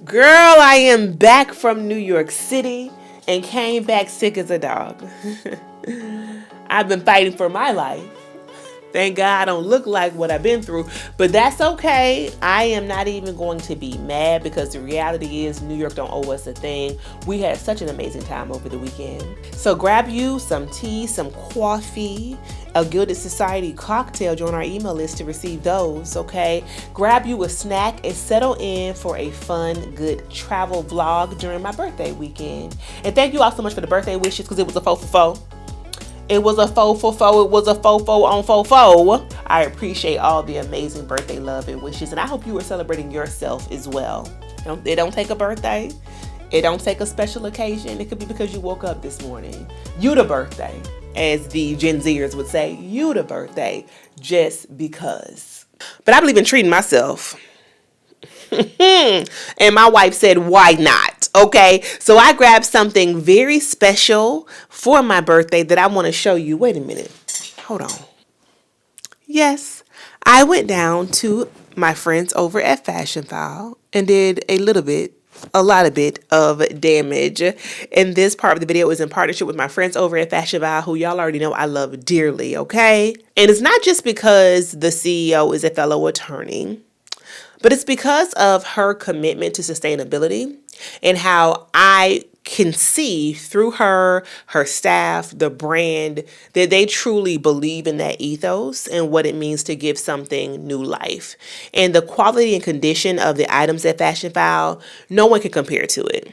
Girl, I am back from New York City and came back sick as a dog. I've been fighting for my life. Thank God I don't look like what I've been through, but that's okay. I am not even going to be mad because the reality is New York don't owe us a thing. We had such an amazing time over the weekend. So grab you some tea, some coffee, a Gilded Society cocktail. Join our email list to receive those, okay? Grab you a snack and settle in for a fun, good travel vlog during my birthday weekend. And thank you all so much for the birthday wishes because it was a 4 for 4. It was a 4 for 4. It was a 4 on 4. I appreciate all the amazing birthday love and wishes. And I hope you are celebrating yourself as well. It don't take a birthday. It don't take a special occasion. It could be because you woke up this morning. You the birthday. As the Gen Zers would say, you the birthday. Just because. But I believe in treating myself. And my wife said, why not? Okay, so I grabbed something very special for my birthday that I want to show you. Wait a minute. Hold on. Yes, I went down to my friends over at FASHIONPHILE and did a lot of damage. And this part of the video is in partnership with my friends over at FASHIONPHILE, who y'all already know I love dearly, okay? And it's not just because the CEO is a fellow attorney, but it's because of her commitment to sustainability and how I can see through her staff, the brand, that they truly believe in that ethos and what it means to give something new life. And the quality and condition of the items at FASHIONPHILE, no one can compare to it.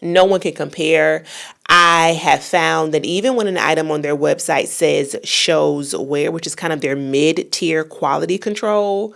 No one can compare. I have found that even when an item on their website says shows wear, which is kind of their mid-tier quality control,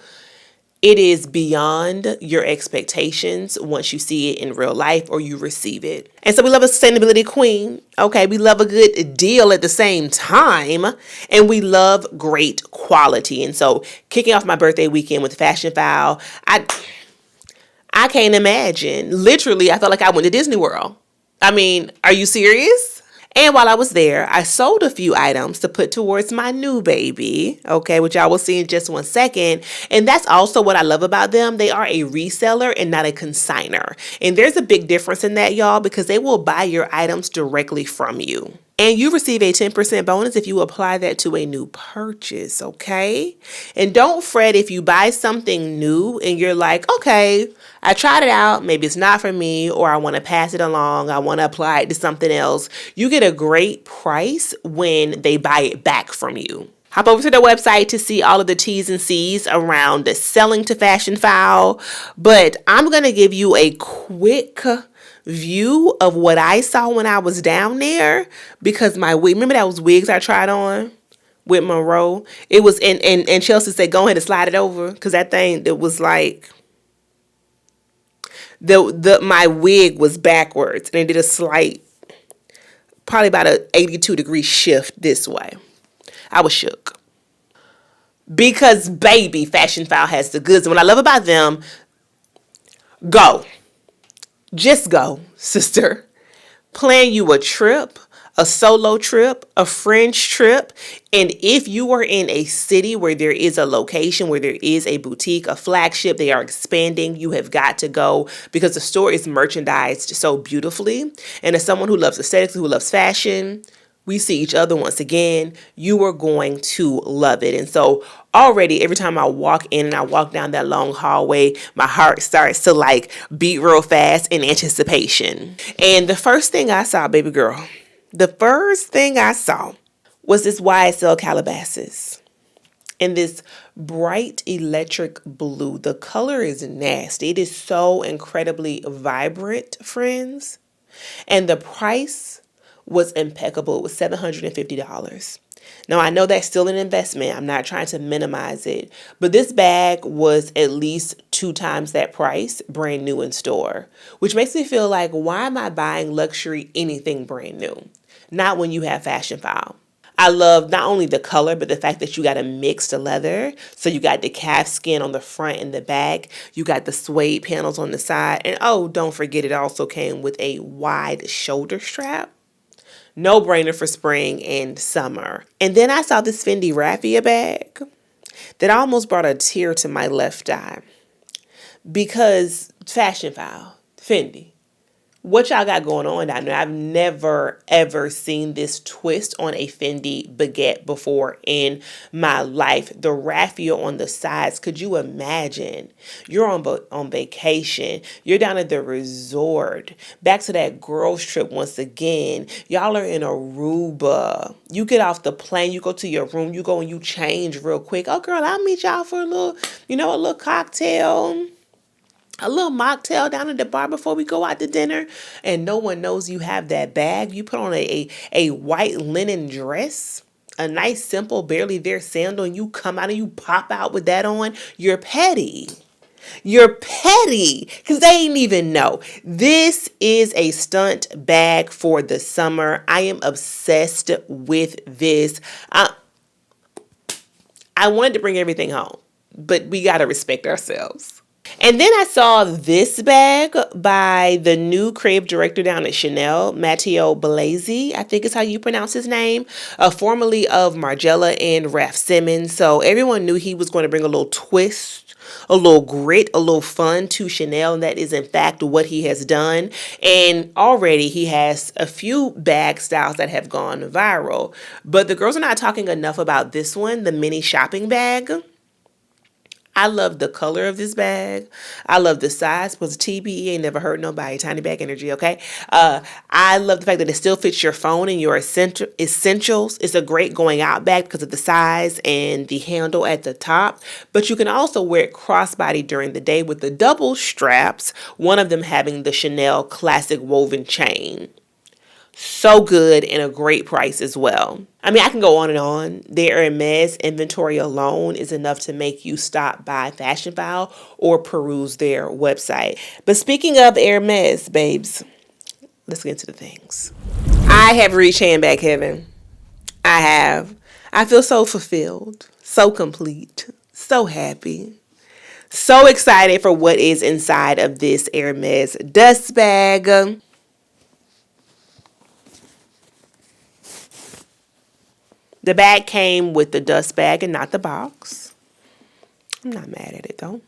it is beyond your expectations once you see it in real life or you receive it. And so we love a sustainability queen. Okay, we love a good deal at the same time. And we love great quality. And so kicking off my birthday weekend with FASHIONPHILE, I can't imagine. Literally, I felt like I went to Disney World. I mean, are you serious? And while I was there, I sold a few items to put towards my new baby, okay, which I will see in just 1 second. And that's also what I love about them. They are a reseller and not a consigner. And there's a big difference in that, y'all, because they will buy your items directly from you. And you receive a 10% bonus if you apply that to a new purchase, okay? And don't fret if you buy something new and you're like, okay, I tried it out, maybe it's not for me, or I want to pass it along, I want to apply it to something else. You get a great price when they buy it back from you. Hop over to their website to see all of the T's and C's around selling to FASHIONPHILE. But I'm going to give you a quick view of what I saw when I was down there, because my wig, remember those wigs I tried on with Monroe? It was and Chelsea said, go ahead and slide it over, because that thing, it was like my wig was backwards and it did a slight, probably about a 82-degree shift this way. I was shook because baby, FASHIONPHILE has the goods. And what I love about them, go. Just go, sister. Plan you a trip, a solo trip, a French trip. And if you are in a city where there is a location, where there is a boutique, a flagship, they are expanding, you have got to go, because the store is merchandised so beautifully. And as someone who loves aesthetics, who loves fashion, we see each other once again. You are going to love it. And so already every time I walk in and I walk down that long hallway, my heart starts to like beat real fast in anticipation. And the first thing I saw, baby girl, the first thing I saw was this YSL Calabasas in this bright electric blue. The color is nasty. It is so incredibly vibrant, friends. And the price was impeccable. It was $750. Now, I know that's still an investment. I'm not trying to minimize it. But this bag was at least 2 times that price, brand new in store. Which makes me feel like, why am I buying luxury anything brand new? Not when you have FASHIONPHILE. I love not only the color, but the fact that you got a mixed leather. So you got the calf skin on the front and the back. You got the suede panels on the side. And oh, don't forget, it also came with a wide shoulder strap. No brainer for spring and summer. And then I saw this Fendi raffia bag that almost brought a tear to my left eye, because FASHIONPHILE, Fendi. What y'all got going on down there? I've never ever seen this twist on a Fendi baguette before in my life. The raffia on the sides. Could you imagine? You're on vacation. You're down at the resort. Back to that girls trip once again. Y'all are in Aruba. You get off the plane. You go to your room. You go and you change real quick. Oh, girl, I'll meet y'all for a little cocktail. A little mocktail down at the bar before we go out to dinner, and no one knows you have that bag. You put on a white linen dress, a nice simple barely there sandal, and you come out and you pop out with that on. You're petty. You're petty because they ain't even know. This is a stunt bag for the summer. I am obsessed with this. I wanted to bring everything home, but we got to respect ourselves. And then I saw this bag by the new creative director down at Chanel, Matteo Bellezzi, I think is how you pronounce his name, formerly of Margiela and Raf Simons. So everyone knew he was going to bring a little twist, a little grit, a little fun to Chanel, and that is in fact what he has done. And already he has a few bag styles that have gone viral. But the girls are not talking enough about this one, the mini shopping bag. I love the color of this bag. I love the size. Was TBE ain't never hurt nobody. Tiny bag energy, okay? I love the fact that it still fits your phone and your essentials. It's a great going out bag because of the size and the handle at the top. But you can also wear it crossbody during the day with the double straps, one of them having the Chanel classic woven chain. So good and a great price as well. I mean, I can go on and on. Their Hermes inventory alone is enough to make you stop by FASHIONPHILE or peruse their website. But speaking of Hermes, babes, let's get into the things. I have reached handbag heaven. I have. I feel so fulfilled, so complete, so happy. So excited for what is inside of this Hermes dust bag. The bag came with the dust bag and not the box. I'm not mad at it though.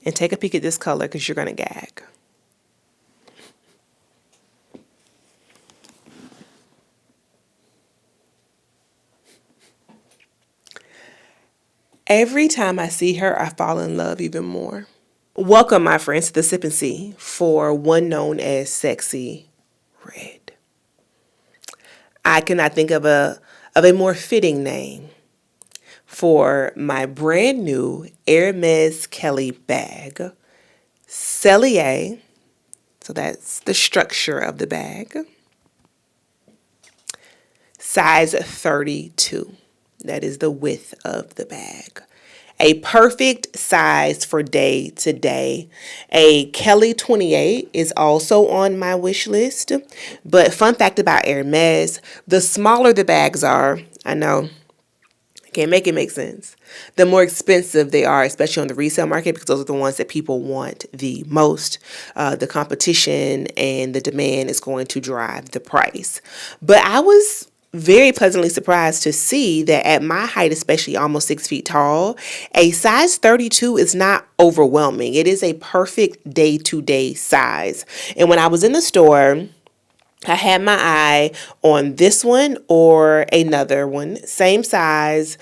And take a peek at this color because you're going to gag. Every time I see her, I fall in love even more. Welcome, my friends, to the Sip and See for one known as Sexy Red. I cannot think of a more fitting name for my brand new Hermes Kelly bag. Cellier, so that's the structure of the bag. Size 32, that is the width of the bag. A perfect size for day to day. A Kelly 28 is also on my wish list. But fun fact about Hermes, the smaller the bags are, I know, I can't make it make sense, the more expensive they are, especially on the resale market, because those are the ones that people want the most. The competition and the demand is going to drive the price. But I was very pleasantly surprised to see that at my height, especially almost 6 feet tall, a size 32 is not overwhelming. It is a perfect day-to-day size. And when I was in the store, I had my eye on this one or another one, same size,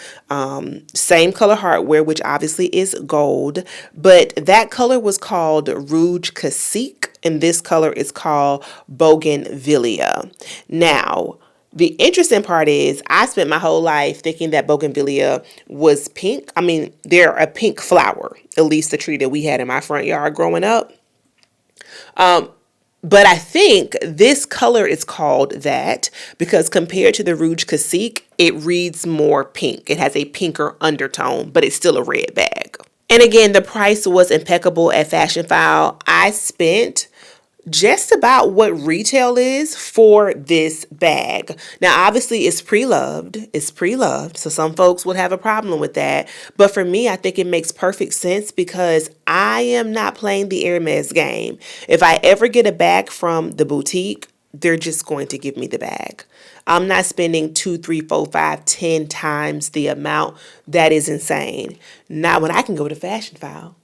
same color hardware, which obviously is gold, but that color was called Rouge Cacique, and this color is called Bougainvillea. Now, the interesting part is I spent my whole life thinking that bougainvillea was pink. I mean, they're a pink flower, at least the tree that we had in my front yard growing up. But I think this color is called that because compared to the Rouge Cacique, it reads more pink. It has a pinker undertone, but it's still a red bag. And again, the price was impeccable at FASHIONPHILE. I spent just about what retail is for this bag. Now, obviously, it's pre-loved. It's pre-loved, so some folks would have a problem with that. But for me, I think it makes perfect sense because I am not playing the Hermes game. If I ever get a bag from the boutique, they're just going to give me the bag. I'm not spending 2, 3, 4, 5, 10 times the amount. That is insane. Not when I can go to FASHIONPHILE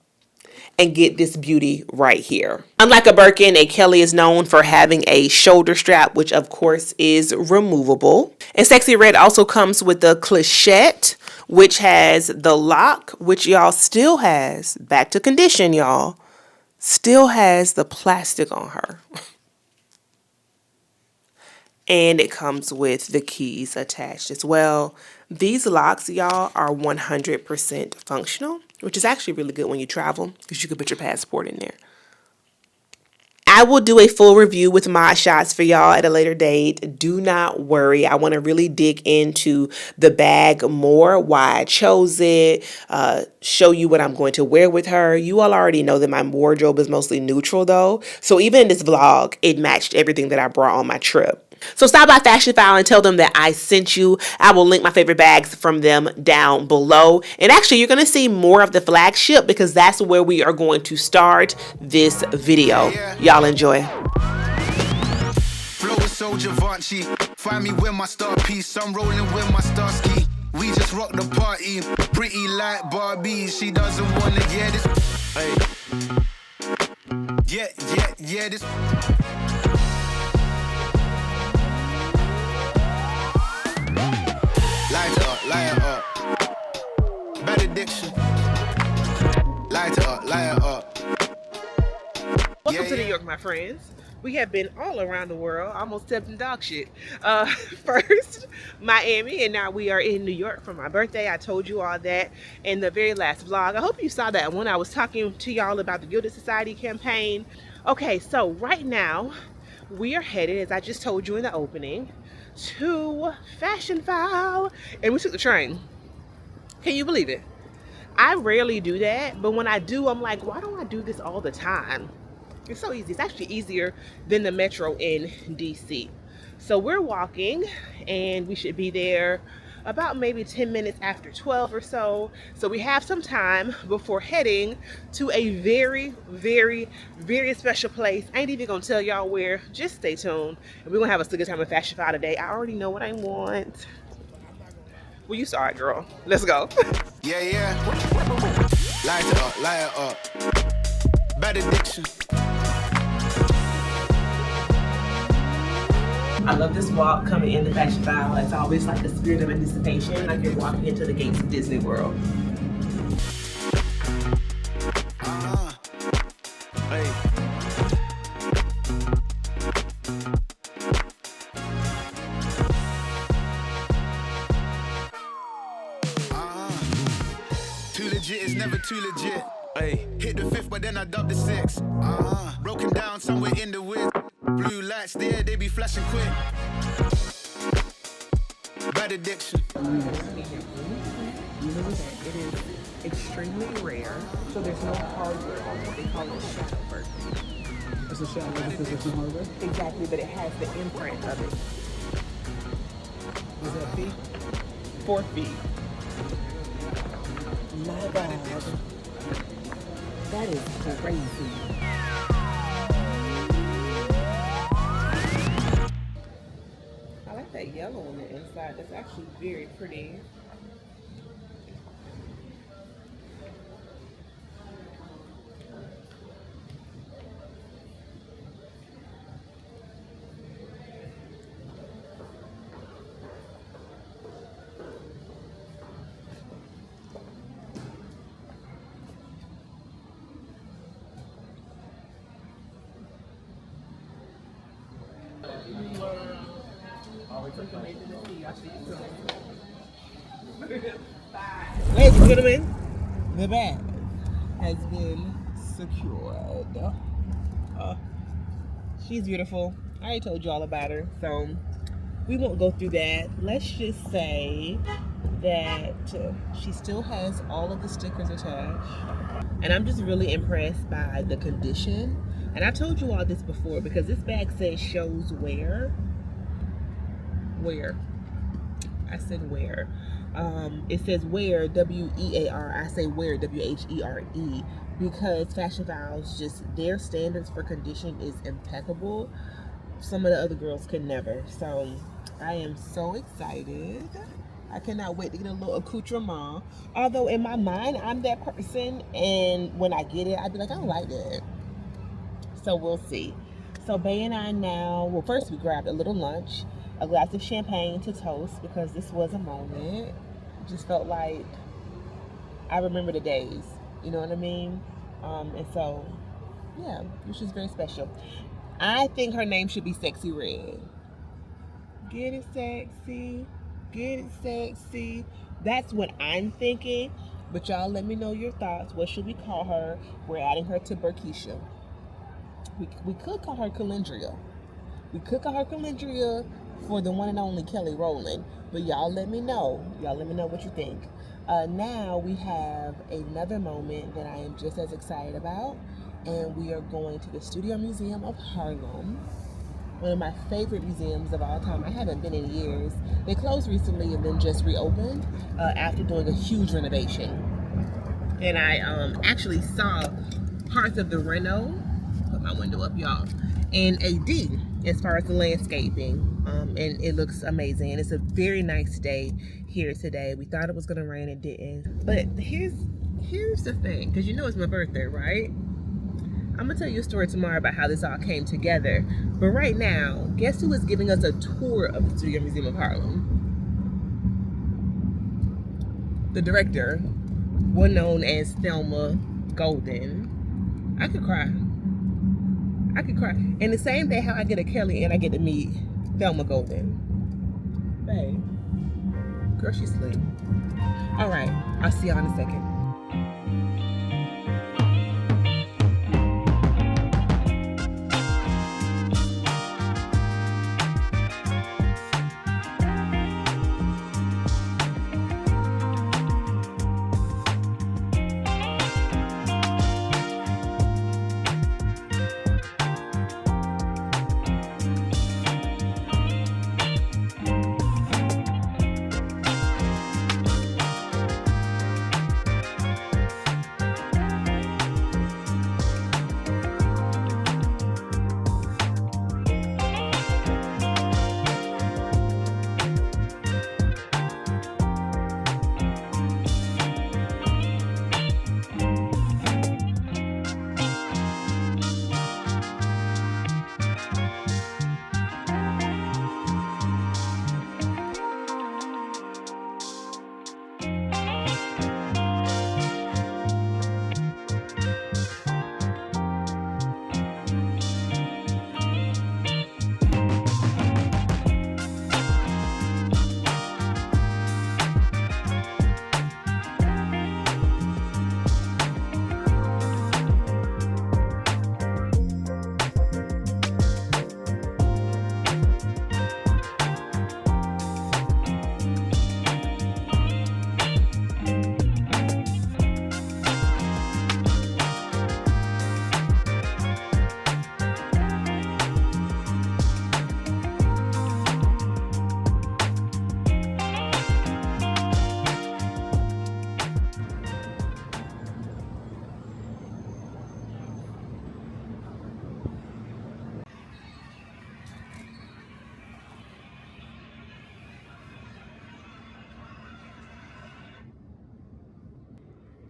and get this beauty right here. Unlike a Birkin, a Kelly is known for having a shoulder strap, which of course is removable. And Sexy Red also comes with the Clichette, which has the lock, which y'all still has, back to condition, y'all, still has the plastic on her. And it comes with the keys attached as well. These locks, y'all, are 100% functional, which is actually really good when you travel because you can put your passport in there. I will do a full review with mod shots for y'all at a later date. Do not worry. I want to really dig into the bag more, why I chose it, show you what I'm going to wear with her. You all already know that my wardrobe is mostly neutral though. So even in this vlog, it matched everything that I brought on my trip. So stop by FASHIONPHILE and tell them that I sent you. I will link my favorite bags from them down below. And actually, you're going to see more of the flagship because that's where we are going to start this video. Y'all enjoy. Flow is so Givenchy. Find me with my star piece. I'm rolling with my star ski. We just rock the party. Pretty like Barbie. She doesn't want to get this. Hey. Yeah, this. Light it up. Bad addiction. Light it up. Welcome to New York, my friends. We have been all around the world, almost tempting dog shit. First, Miami, and now we are in New York for my birthday. I told you all that in the very last vlog. I hope you saw that one. I was talking to y'all about the Gilded Society campaign. Okay, so right now, we are headed, as I just told you in the opening, to FASHIONPHILE, and we took the train. Can you believe it? I rarely do that, but when I do, I'm like, why don't I do this all the time? It's so easy. It's actually easier than the metro in DC. So we're walking, and we should be there about maybe 10 minutes after 12 or so. So we have some time before heading to a very, very, very special place. I ain't even gonna tell y'all where. Just stay tuned. And we're gonna have a good time at FASHIONPHILE today. I already know what I want. Well, you saw it, girl. Let's go. Yeah. Light it up. Bad addiction. I love this walk coming into FASHIONPHILE. It's always like the spirit of anticipation, like you're walking into the gates of Disney World. Hey. Too legit is never too legit. Hey. Hit the 5th, but then I dubbed the 6th. Broken down somewhere in the width. Blue lights there, they be flashing quick. Bad addiction. It is extremely rare, so there's no hardware on it. They call it shadow birthday. It's a shadow because it's a hardware? Exactly, but it has the imprint of it. Is that feet? 4 feet. My God. That is crazy. I like that yellow on the inside. That's actually very pretty. Ladies and gentlemen, the bag has been secured. She's beautiful. I already told you all about her, so we won't go through that. Let's just say that she still has all of the stickers attached, and I'm just really impressed by the condition. And I told you all this before because this bag says shows wear. I said wear. It says wear, W-E-A-R. I say wear, W-H-E-R-E, because FASHIONPHILE's just, their standards for condition is impeccable. Some of the other girls could never. So I am so excited. I cannot wait to get a little accoutrement. Although in my mind, I'm that person, and when I get it, I'd be like, I don't like that. So we'll see. So Bay and I now, well, first we grabbed a little lunch, a glass of champagne to toast because this was a moment. It just felt like I remember the days. You know what I mean? And so, yeah, which is very special. I think her name should be Sexy Red. Get it sexy. Get it sexy. That's what I'm thinking. But y'all let me know your thoughts. What should we call her? We're adding her to Berkeisha. We could call her Calendria. We could call her Calendria for the one and only Kelly Rowland. But y'all let me know. Y'all let me know what you think. Now we have another moment that I am just as excited about. And we are going to the Studio Museum of Harlem. One of my favorite museums of all time. I haven't been in years. They closed recently and then just reopened after doing a huge renovation. And I actually saw parts of the reno. Put my window up, y'all. In AD as far as the landscaping. And it looks amazing. And it's a very nice day here today. We thought it was gonna rain, it didn't. But here's the thing, because you know it's my birthday, right? I'm gonna tell you a story tomorrow about how this all came together. But right now, guess who is giving us a tour of the Studio Museum of Harlem? The director, one known as Thelma Golden. I could cry. And the same day how I get a Kelly and I get to meet Thelma Golden. Babe, girl, she's asleep. All right, I'll see y'all in a second.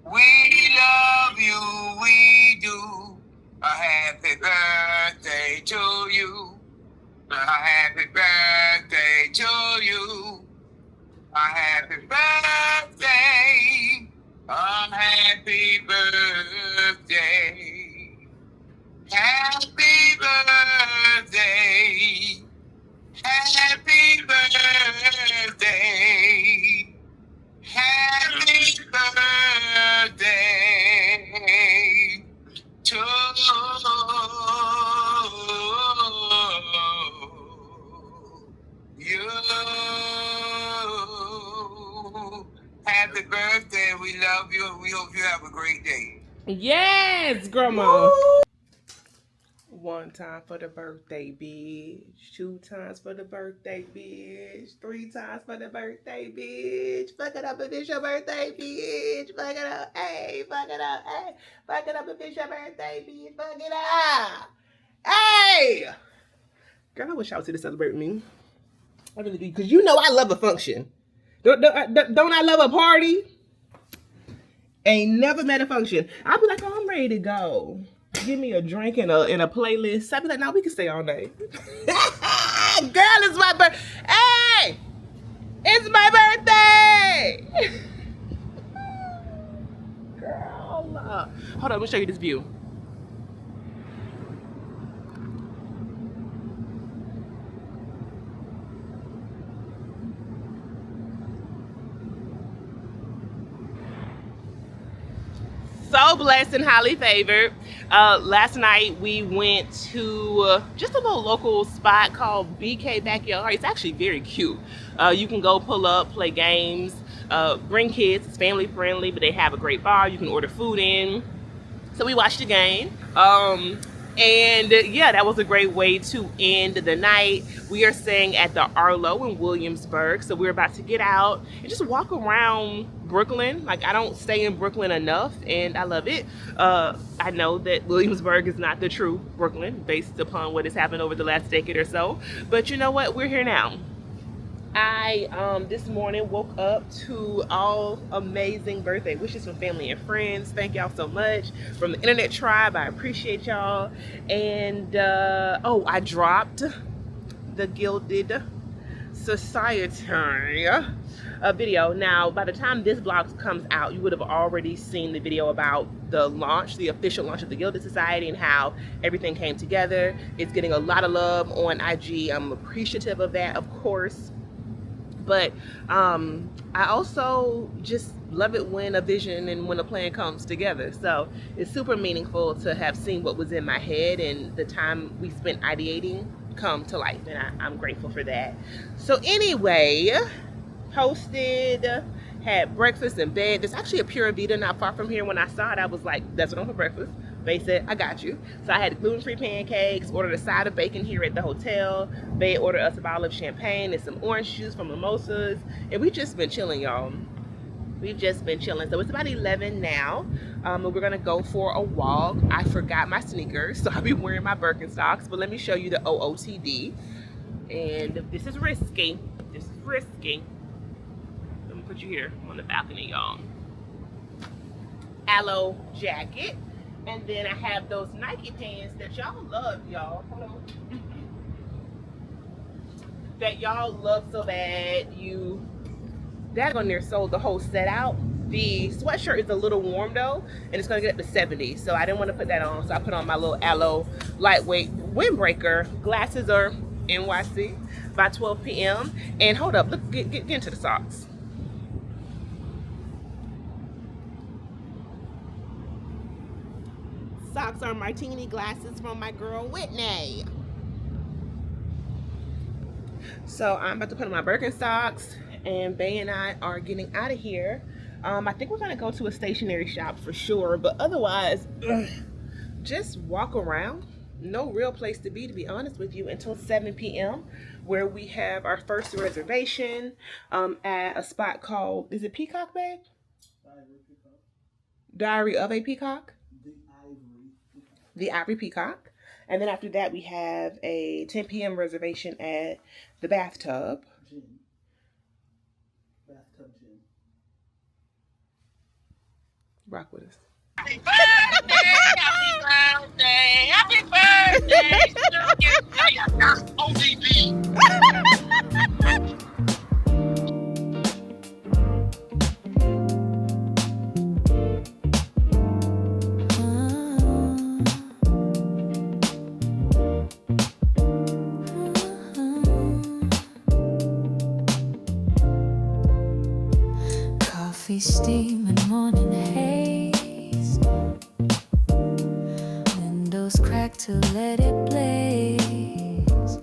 We love you, we do. A happy birthday to you. A happy birthday to you. A happy birthday. A happy birthday. Happy birthday. Happy birthday. Happy birthday to you. Happy birthday. We love you and we hope you have a great day. Yes, Grandma. One time for the birthday, bitch. 2 times for the birthday, bitch. 3 times for the birthday, bitch. Fuck it up if it's your birthday, bitch. Fuck it up, hey. Fuck it up, hey. Fuck it up if it's your birthday, bitch. Fuck it up, hey. Girl, I wish I was here to celebrate me. I really do, because you know I love a function. Don't I love a party? Ain't never met a function. I'll be like, oh, I'm ready to go. Give me a drink and a playlist. I'll be like, no, we can stay all night. Girl, it's my birthday. Hey! It's my birthday! Girl. Hold on, let me show you this view. So blessed and highly favored. Last night we went to just a little local spot called BK Backyard. It's actually very cute. You can go pull up, play games, bring kids. It's family friendly, but they have a great bar. You can order food in. So we watched the game. And yeah, that was a great way to end the night. We are staying at the Arlo in Williamsburg. So we're about to get out and just walk around Brooklyn. Like, I don't stay in Brooklyn enough, and I love it. I know that Williamsburg is not the true Brooklyn based upon what has happened over the last decade or so. But you know what? We're here now. I this morning woke up to all amazing birthday wishes from family and friends. Thank y'all so much. From the internet tribe, I appreciate y'all. And oh, I dropped the Gilded Society video. Now, by the time this vlog comes out, you would have already seen the video about the launch, the official launch of the Gilded Society, and how everything came together. It's getting a lot of love on IG. I'm appreciative of that, of course. But I also just love it when a vision and when a plan comes together. So it's super meaningful to have seen what was in my head and the time we spent ideating come to life. And I'm grateful for that. So anyway, hosted, had breakfast in bed. There's actually a Pura Vida not far from here. When I saw it, I was like, that's what I'm for breakfast. They said, I got you. So I had gluten-free pancakes, ordered a side of bacon here at the hotel. They ordered us a bottle of champagne and some orange juice from Mimosas. And we've just been chilling, y'all. We've just been chilling. So it's about 11 now. And we're gonna go for a walk. I forgot my sneakers, so I'll be wearing my Birkenstocks. But let me show you the OOTD. And this is risky. This is risky. Let me put you here on the balcony, y'all. Aloe jacket. And then I have those Nike pants that y'all love, y'all. Hold on. That y'all love so bad. That on there sold the whole set out. The sweatshirt is a little warm though, and it's gonna get up to 70. So I didn't want to put that on. So I put on my little Aloe lightweight windbreaker. Glasses are NYC by 12 p.m. And hold up, look, get into the socks. Socks are martini glasses from my girl Whitney. So I'm about to put on my Birkenstocks, and Bay and I are getting out of here. I think we're gonna go to a stationery shop for sure, but otherwise, just walk around. No real place to be honest with you, until 7 p.m. where we have our first reservation at a spot called, is it Peacock, babe? Diary of a Peacock? The Ivory Peacock. And then after that, we have a 10 p.m. reservation at the Bathtub. Bathtub gym. Rock with us. Happy birthday, happy birthday, happy birthday. OOTD. Coffee steaming, morning haze. Windows cracked to let it blaze.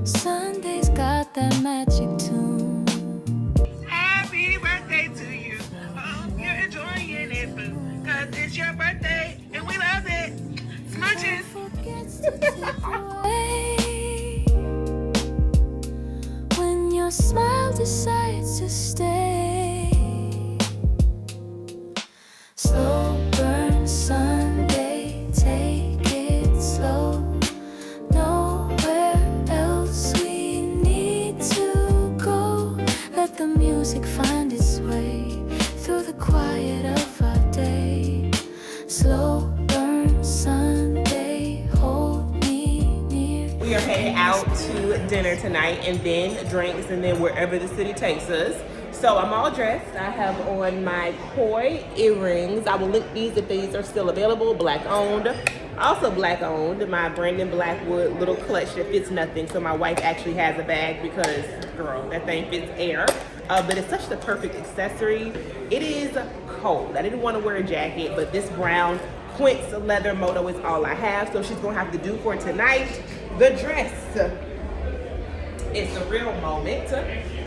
Sunday's got that magic tune. Happy birthday to you. Hope you're enjoying it, because it's your birthday and we love it. Smooches. Forgets to take away when your smile decides to stay. Slow burn Sunday, take it slow. Nowhere else we need to to dinner tonight, and then drinks, and then wherever the city takes us. So I'm all dressed. I have on my koi earrings. I will link these if these are still available. Black owned. Also black owned. My Brandon Blackwood little clutch that fits nothing. So my wife actually has a bag because, girl, that thing fits air. But it's such the perfect accessory. It is cold. I didn't want to wear a jacket, but this brown Quince leather moto is all I have. So she's going to have to do for tonight the dress. It's a Real Moment,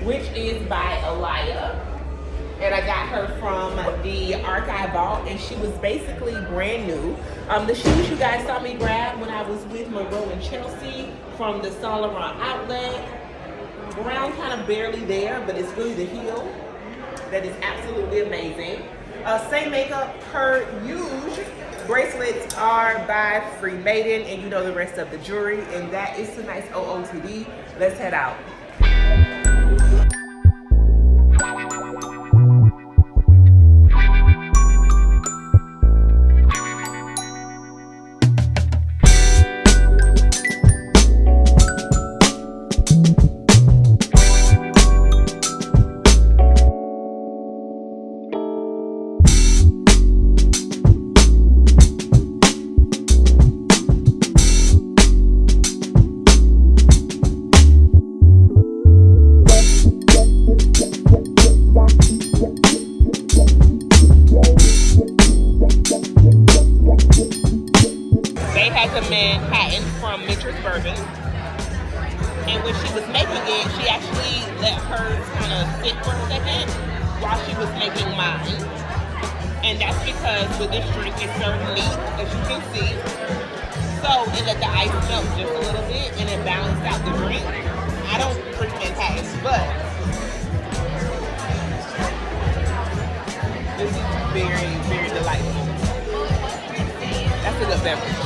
which is by Aliyah. And I got her from the Archive Vault, and she was basically brand new. The shoes you guys saw me grab when I was with Monroe and Chelsea from the Saint Laurent outlet. Brown kind of barely there, but it's really the heel that is absolutely amazing. Same makeup per usual. Bracelets are by Free Maiden, and you know the rest of the jewelry, and that is tonight's OOTD. Let's head out. And when she was making it, she actually let hers kind of sit for a second while she was making mine. And that's because with this drink it's served neat, as you can see. So it let the ice melt just a little bit and it balanced out the drink. I don't drink Manhattan, but this is very, very delightful. That's a good beverage.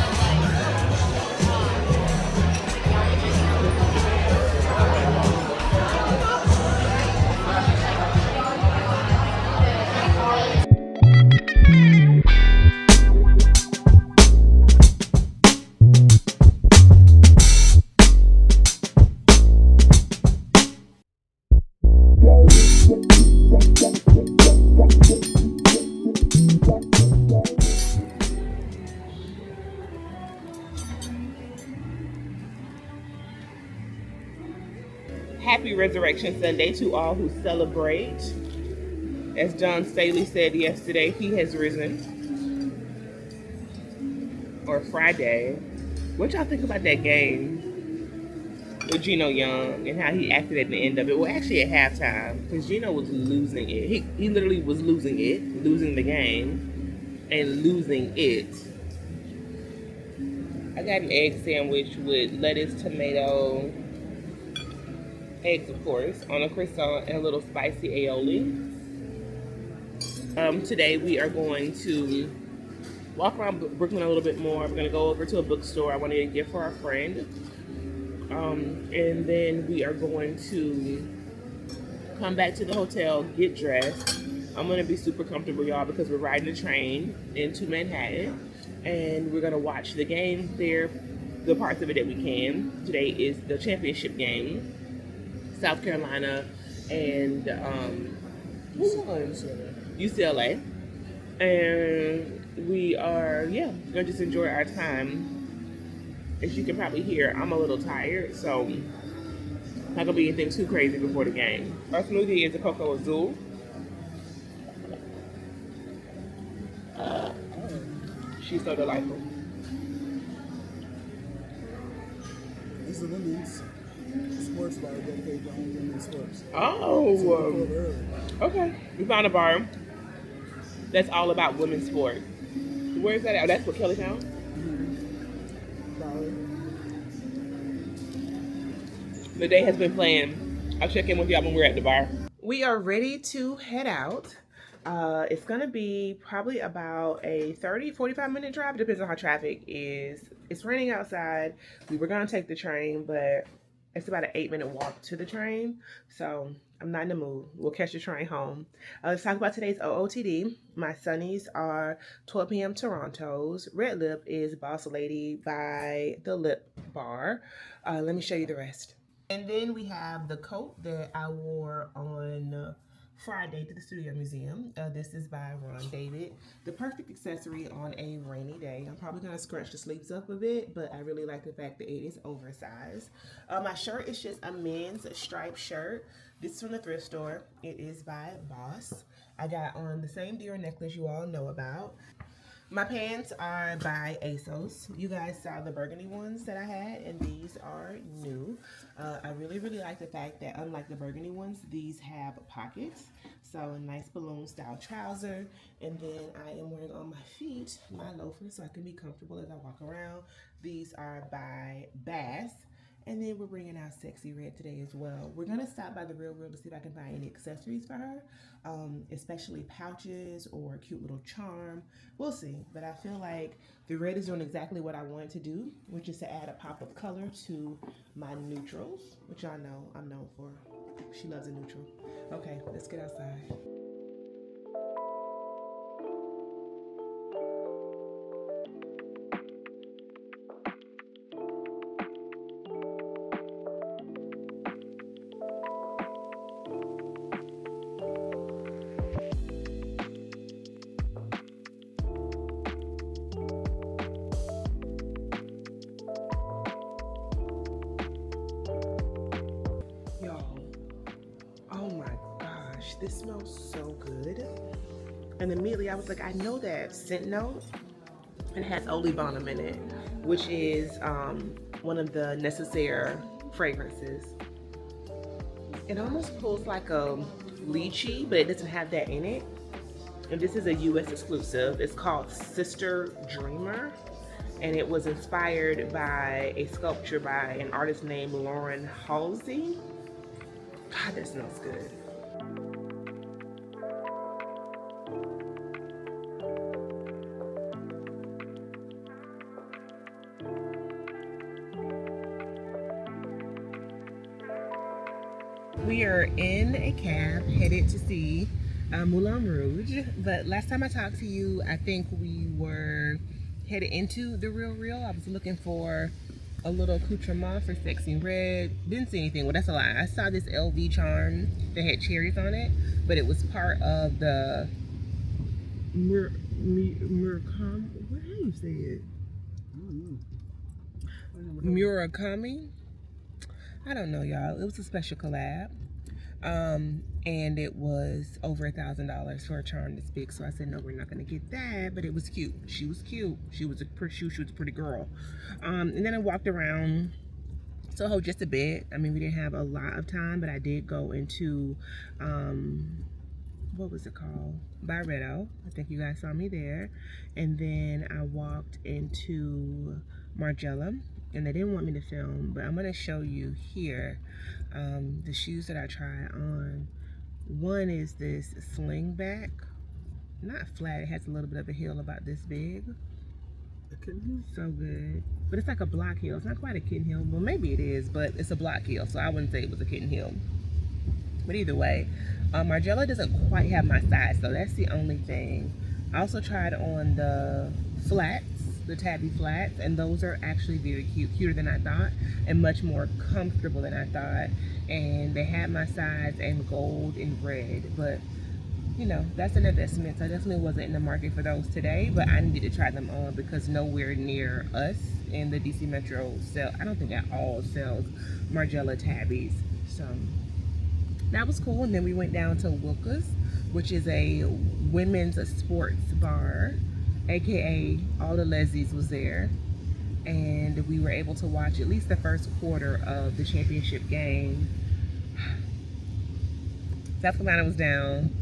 Happy Resurrection Sunday to all who celebrate. As John Staley said yesterday, he has risen. Or Friday. What y'all think about that game with Geno Young and how he acted at the end of it? Well, actually at halftime, because Geno was losing it. He literally was losing it, losing the game, and losing it. I got an egg sandwich with lettuce, tomato, eggs, of course, on a croissant and a little spicy aioli. Today we are going to walk around Brooklyn a little bit more. We're going to go over to a bookstore I wanted to get for our friend. And then we are going to come back to the hotel, get dressed. I'm going to be super comfortable, y'all, because we're riding the train into Manhattan. And we're going to watch the game there, the parts of it that we can. Today is the championship game. South Carolina and UCLA. And we are, going to just enjoy our time. As you can probably hear, I'm a little tired, so not going to be anything too crazy before the game. Our smoothie is a Cocoa Azul. She's so delightful. This is women's sports bar dedicated to only women's sports. Oh, okay. We found a bar that's all about women's sport. Where is that at? Oh, that's what Kelly found? The day has been playing. I'll check in with y'all when we're at the bar. We are ready to head out. It's going to be probably about a 45 minute drive. It depends on how traffic is. It's raining outside. We were going to take the train, but it's about an 8-minute walk to the train. So I'm not in the mood. We'll catch the train home. Let's talk about today's OOTD. My Sunnies are 12 p.m. Toronto's. Red Lip is Boss Lady by The Lip bar. Let me show you the rest. And then we have the coat that I wore on Friday to the Studio Museum. This is by Ron David. The perfect accessory on a rainy day. I'm probably gonna scrunch the sleeves up a bit, but I really like the fact that it is oversized. My shirt is just a men's striped shirt. This is from the thrift store. It is by Boss. I got on the same deer necklace you all know about. My pants are by ASOS. You guys saw the burgundy ones that I had, and these are new. I really like the fact that unlike the burgundy ones, these have pockets. So a nice balloon style trouser, and then I am wearing on my feet my loafers so I can be comfortable as I walk around. These are by Bass. And then we're bringing out Sexy Red today as well. We're gonna stop by the Real to see if I can find any accessories for her, especially pouches or a cute little charm. We'll see, but I feel like the red is doing exactly what I wanted to do, which is to add a pop of color to my neutrals, which y'all know I'm known for. She loves a neutral. Okay, let's get outside. This smells so good. And immediately I was like, I know that scent note. It has Olibonum in it, which is one of the necessaire fragrances. It almost pulls like a lychee, but it doesn't have that in it. And this is a US exclusive. It's called Sister Dreamer. And it was inspired by a sculpture by an artist named Lauren Halsey. God, that smells good. We are in a cab headed to see Moulin Rouge, but last time I talked to you, I think we were headed into the Real. I was looking for a little accoutrement for Sexy Red. Didn't see anything. Well, that's a lie. I saw this LV charm that had cherries on it, but it was part of the Murakami. What do you say it? Murakami. I don't know, y'all. It was a special collab. And it was over $1,000 for a charm this big. So I said, no, we're not gonna get that, but it was cute. She was cute. She was a pretty girl. And then I walked around Soho just a bit. I mean, we didn't have a lot of time, but I did go into, what was it called? Barretto. I think you guys saw me there. And then I walked into Margiela. And they didn't want me to film, but I'm gonna show you here the shoes that I tried on. One is this slingback, not flat, it has a little bit of a heel about this big. A kitten heel? So good. But it's like a block heel. It's not quite a kitten heel. Well, maybe it is, but it's a block heel, so I wouldn't say it was a kitten heel. But either way, Margiela doesn't quite have my size, so that's the only thing. I also tried on the flats, the tabby flats, and those are actually very cute, cuter than I thought, and much more comfortable than I thought. And they had my size in gold and red, but you know, that's an investment. So I definitely wasn't in the market for those today, but I needed to try them on because nowhere near us in the DC Metro I don't think at all sells Margiela tabbies. So that was cool. And then we went down to Wilka's, which is a women's sports bar, aka all the lesbies was there, and we were able to watch at least the first quarter of the championship game. South Carolina was down.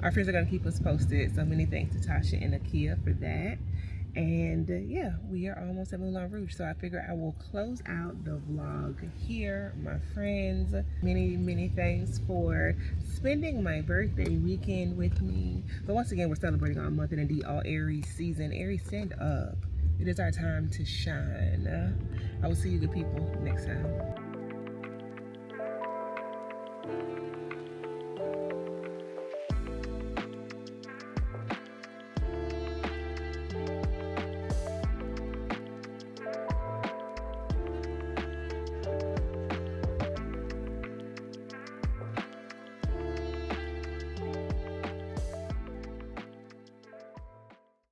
Our friends are going to keep us posted, so many thanks to Tasha and Akia for that. And yeah, we are almost at Moulin Rouge, so I figure I will close out the vlog here. My friends, many thanks for spending my birthday weekend with me. But once again, we're celebrating our month and indeed all Aries season. Aries, stand up. It is our time to shine. I will see you good people next time.